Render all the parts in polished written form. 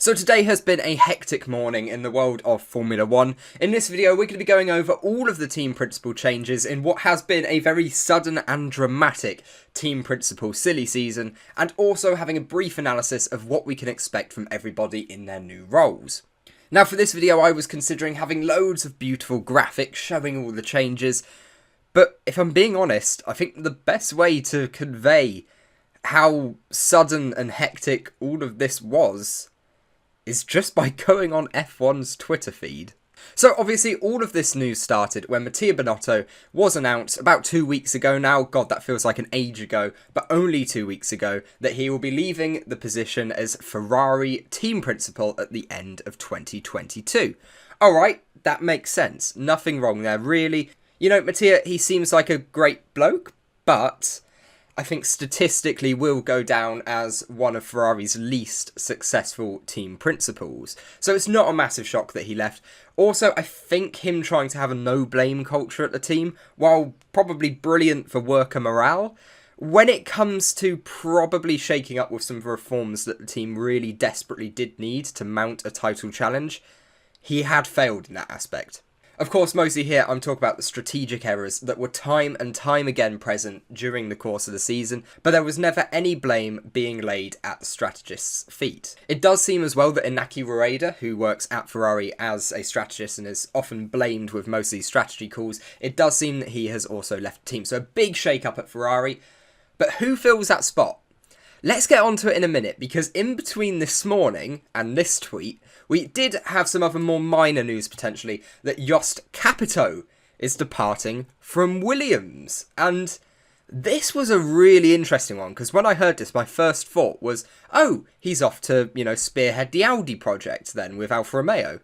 So today has been a hectic morning in the world of Formula 1. In this video we're going to be going over all of the team principal changes in what has been a very sudden and dramatic team principal silly season, and also having a brief analysis of what we can expect from everybody in their new roles. Now for this video I was considering having loads of beautiful graphics showing all the changes, but if I'm being honest, I think the best way to convey how sudden and hectic all of this was is just by going on F1's Twitter feed. So obviously all of this news started when Mattia Binotto was announced about 2 weeks ago now, god that feels like an age ago, but only 2 weeks ago, that he will be leaving the position as Ferrari team principal at the end of 2022. Alright, that makes sense, nothing wrong there really. You know, Mattia, he seems like a great bloke, but I think statistically will go down as one of Ferrari's least successful team principals. So it's not a massive shock that he left. Also, I think him trying to have a no-blame culture at the team, while probably brilliant for worker morale, when it comes to probably shaking up with some reforms that the team really desperately did need to mount a title challenge, he had failed in that aspect. Of course, mostly here I'm talking about the strategic errors that were time and time again present during the course of the season, but there was never any blame being laid at the strategist's feet. It does seem as well that Inaki Rueda, who works at Ferrari as a strategist and is often blamed with most of these strategy calls, it does seem that he has also left the team. So a big shake-up at Ferrari, but who fills that spot? Let's get onto it in a minute, because in between this morning and this tweet, we did have some other more minor news potentially, that Jost Capito is departing from Williams. And this was a really interesting one, because when I heard this, my first thought was, oh, he's off to, spearhead the Audi project then with Alfa Romeo.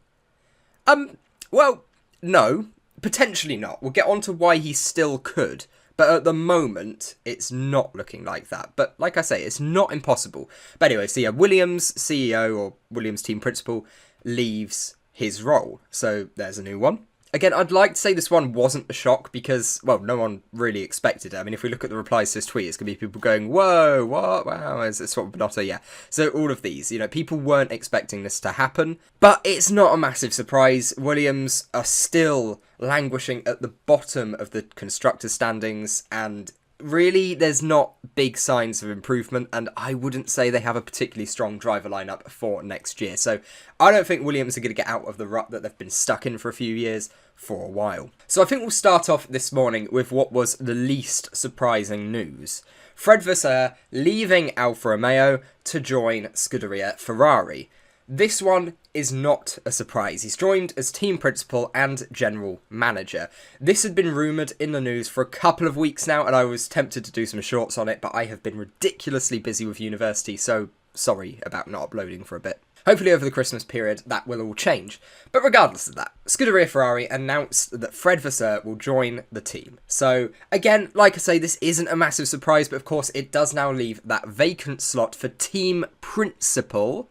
Well, no, potentially not. We'll get on to why he still could. But at the moment, it's not looking like that. But like I say, it's not impossible. But anyway, so yeah, Williams CEO or Williams team principal leaves his role. So there's a new one. Again, I'd like to say this one wasn't a shock because, well, no one really expected it. I mean, if we look at the replies to this tweet, it's going to be people going, whoa, what, wow, is this what Binotto? Yeah. So all of these, people weren't expecting this to happen. But it's not a massive surprise. Williams are still languishing at the bottom of the constructor standings, and really there's not big signs of improvement, and I wouldn't say they have a particularly strong driver lineup for next year. So I don't think Williams are going to get out of the rut that they've been stuck in for a few years for a while. So I think we'll start off this morning with what was the least surprising news. Fred Vasseur leaving Alfa Romeo to join Scuderia Ferrari. This one is not a surprise. He's joined as team principal and general manager. This had been rumoured in the news for a couple of weeks now, and I was tempted to do some shorts on it, but I have been ridiculously busy with university, so sorry about not uploading for a bit. Hopefully over the Christmas period that will all change. But regardless of that, Scuderia Ferrari announced that Fred Vasseur will join the team. So again, like I say, this isn't a massive surprise, but of course it does now leave that vacant slot for team principal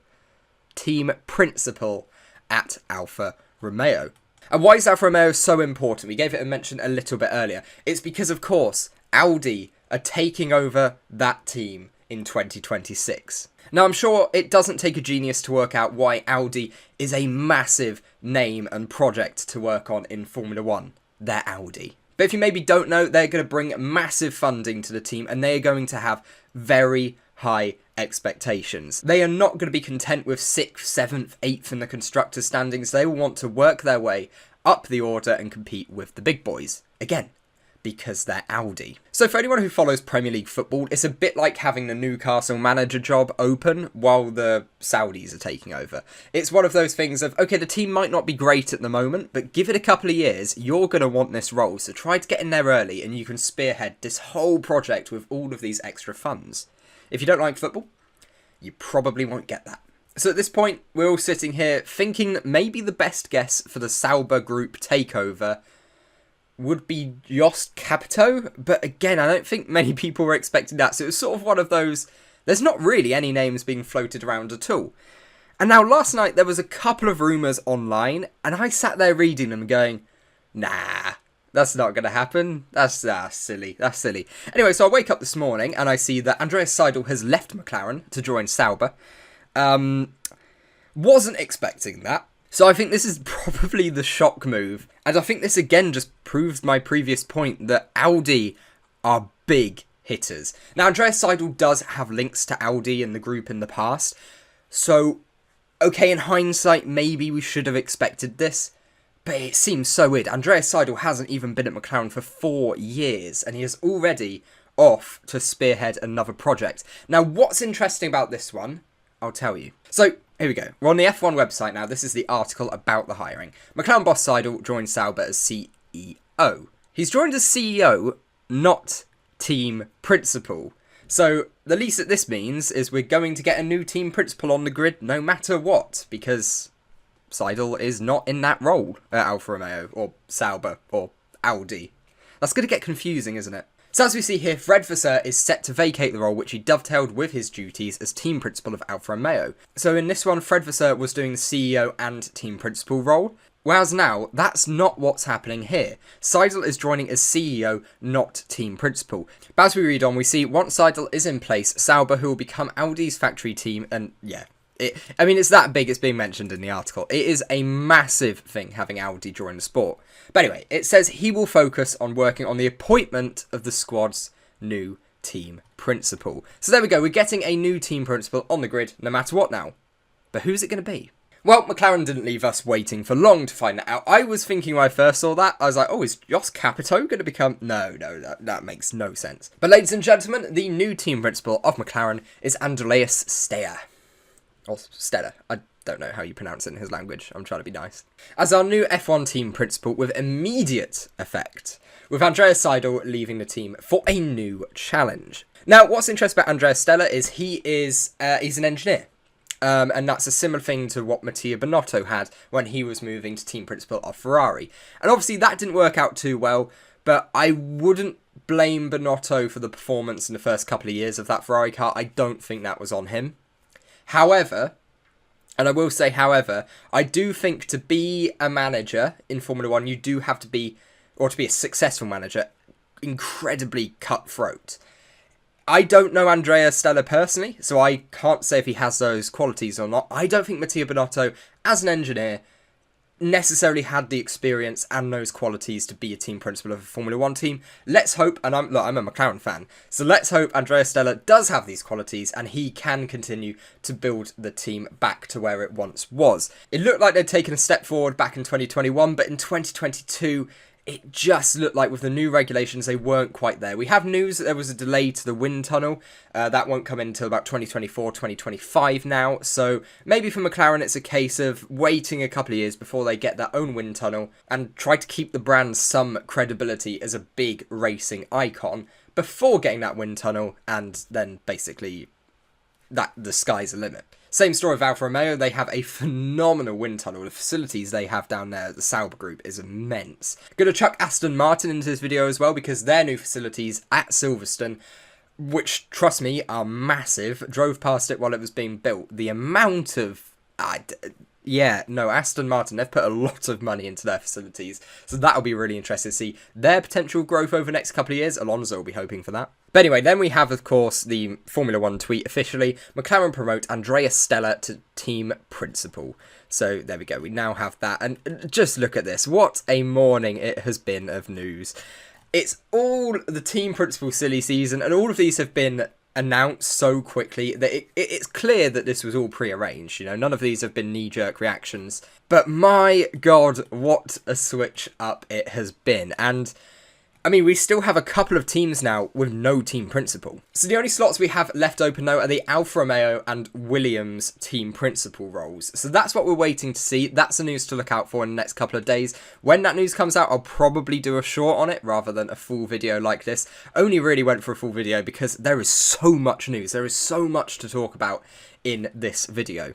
at Alfa Romeo. And why is Alfa Romeo so important? We gave it a mention a little bit earlier. It's because, of course, Audi are taking over that team in 2026. Now, I'm sure it doesn't take a genius to work out why Audi is a massive name and project to work on in Formula 1. They're Audi. But if you maybe don't know, they're going to bring massive funding to the team, and they are going to have very high expectations. They are not going to be content with 6th, 7th, 8th in the constructor standings. They will want to work their way up the order and compete with the big boys. Again, because they're Audi. So for anyone who follows Premier League football, it's a bit like having the Newcastle manager job open while the Saudis are taking over. It's one of those things of, okay, the team might not be great at the moment, but give it a couple of years, you're going to want this role. So try to get in there early and you can spearhead this whole project with all of these extra funds. If you don't like football, you probably won't get that. So at this point, we're all sitting here thinking that maybe the best guess for the Sauber group takeover would be Jost Capito, but again, I don't think many people were expecting that. So it was sort of one of those, there's not really any names being floated around at all. And now last night there was a couple of rumours online, and I sat there reading them going, nah, that's not going to happen. That's silly. That's silly. Anyway, so I wake up this morning and I see that Andreas Seidl has left McLaren to join Sauber. Wasn't expecting that. So I think this is probably the shock move. And I think this again just proves my previous point that Audi are big hitters. Now, Andreas Seidl does have links to Audi in the group in the past. So, okay, in hindsight, maybe we should have expected this. But it seems so weird. Andreas Seidl hasn't even been at McLaren for 4 years. And he is already off to spearhead another project. Now, what's interesting about this one, I'll tell you. So, here we go. We're on the F1 website now. This is the article about the hiring. McLaren boss Seidl joined Sauber as CEO. He's joined as CEO, not team principal. So, the least that this means is we're going to get a new team principal on the grid no matter what, because Seidl is not in that role at Alfa Romeo, or Sauber, or Audi. That's going to get confusing, isn't it? So as we see here, Fred Vasseur is set to vacate the role which he dovetailed with his duties as team principal of Alfa Romeo. So in this one, Fred Vasseur was doing the CEO and team principal role, whereas now, that's not what's happening here. Seidl is joining as CEO, not team principal. But as we read on, we see once Seidl is in place, Sauber, who will become Audi's factory team, and yeah, it's that big, it's being mentioned in the article. It is a massive thing having Audi join the sport. But anyway, it says he will focus on working on the appointment of the squad's new team principal. So there we go, we're getting a new team principal on the grid no matter what now. But who's it going to be? Well, McLaren didn't leave us waiting for long to find that out. I was thinking when I first saw that, I was like, oh, is Jost Capito going to become... No, that makes no sense. But ladies and gentlemen, the new team principal of McLaren is Andreas Stella. Or Stella. I don't know how you pronounce it in his language. I'm trying to be nice. As our new F1 team principal with immediate effect, with Andreas Seidl leaving the team for a new challenge. Now, what's interesting about Andrea Stella is he's an engineer. And that's a similar thing to what Mattia Binotto had when he was moving to team principal of Ferrari. And obviously that didn't work out too well, but I wouldn't blame Binotto for the performance in the first couple of years of that Ferrari car. I don't think that was on him. However, and I will say however, I do think to be a manager in Formula 1, you do have to be, or to be a successful manager, incredibly cutthroat. I don't know Andrea Stella personally, so I can't say if he has those qualities or not. I don't think Mattia Binotto, as an engineer, necessarily had the experience and those qualities to be a team principal of a Formula 1 team. Let's hope, and I'm a McLaren fan, so let's hope Andrea Stella does have these qualities and he can continue to build the team back to where it once was. It looked like they'd taken a step forward back in 2021, but in 2022, it just looked like with the new regulations, they weren't quite there. We have news that there was a delay to the wind tunnel. That won't come in until about 2024, 2025 now. So maybe for McLaren, it's a case of waiting a couple of years before they get their own wind tunnel and try to keep the brand some credibility as a big racing icon before getting that wind tunnel, and then basically that the sky's the limit. Same story with Alfa Romeo. They have a phenomenal wind tunnel. The facilities they have down there at the Sauber group is immense. Going to chuck Aston Martin into this video as well, because their new facilities at Silverstone, which, trust me, are massive. Drove past it while it was being built. The amount of... Aston Martin, they've put a lot of money into their facilities. So that'll be really interesting to see their potential growth over the next couple of years. Alonso will be hoping for that. But anyway, then we have, of course, the Formula 1 tweet officially. McLaren promote Andrea Stella to team principal. So there we go. We now have that. And just look at this. What a morning it has been of news. It's all the team principal silly season, and all of these have been announced so quickly that it's clear that this was all pre-arranged. You know, none of these have been knee-jerk reactions. But my God, what a switch up it has been. And I mean, we still have a couple of teams now with no team principal. So the only slots we have left open now are the Alfa Romeo and Williams team principal roles. So that's what we're waiting to see. That's the news to look out for in the next couple of days. When that news comes out, I'll probably do a short on it rather than a full video like this. Only really went for a full video because there is so much news. There is so much to talk about in this video.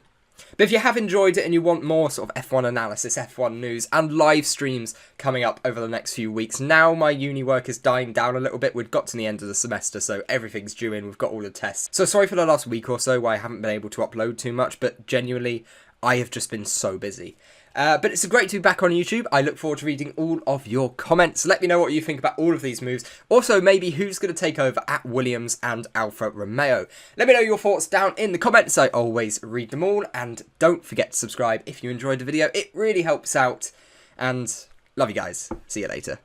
But if you have enjoyed it and you want more sort of F1 analysis, F1 news, and live streams coming up over the next few weeks, now my uni work is dying down a little bit. We've got to the end of the semester, so everything's due in. We've got all the tests. So sorry for the last week or so where I haven't been able to upload too much, but genuinely, I have just been so busy. But it's great to be back on YouTube. I look forward to reading all of your comments. Let me know what you think about all of these moves. Also, maybe who's going to take over at Williams and Alfa Romeo. Let me know your thoughts down in the comments. I always read them all. And don't forget to subscribe if you enjoyed the video. It really helps out. And love you guys. See you later.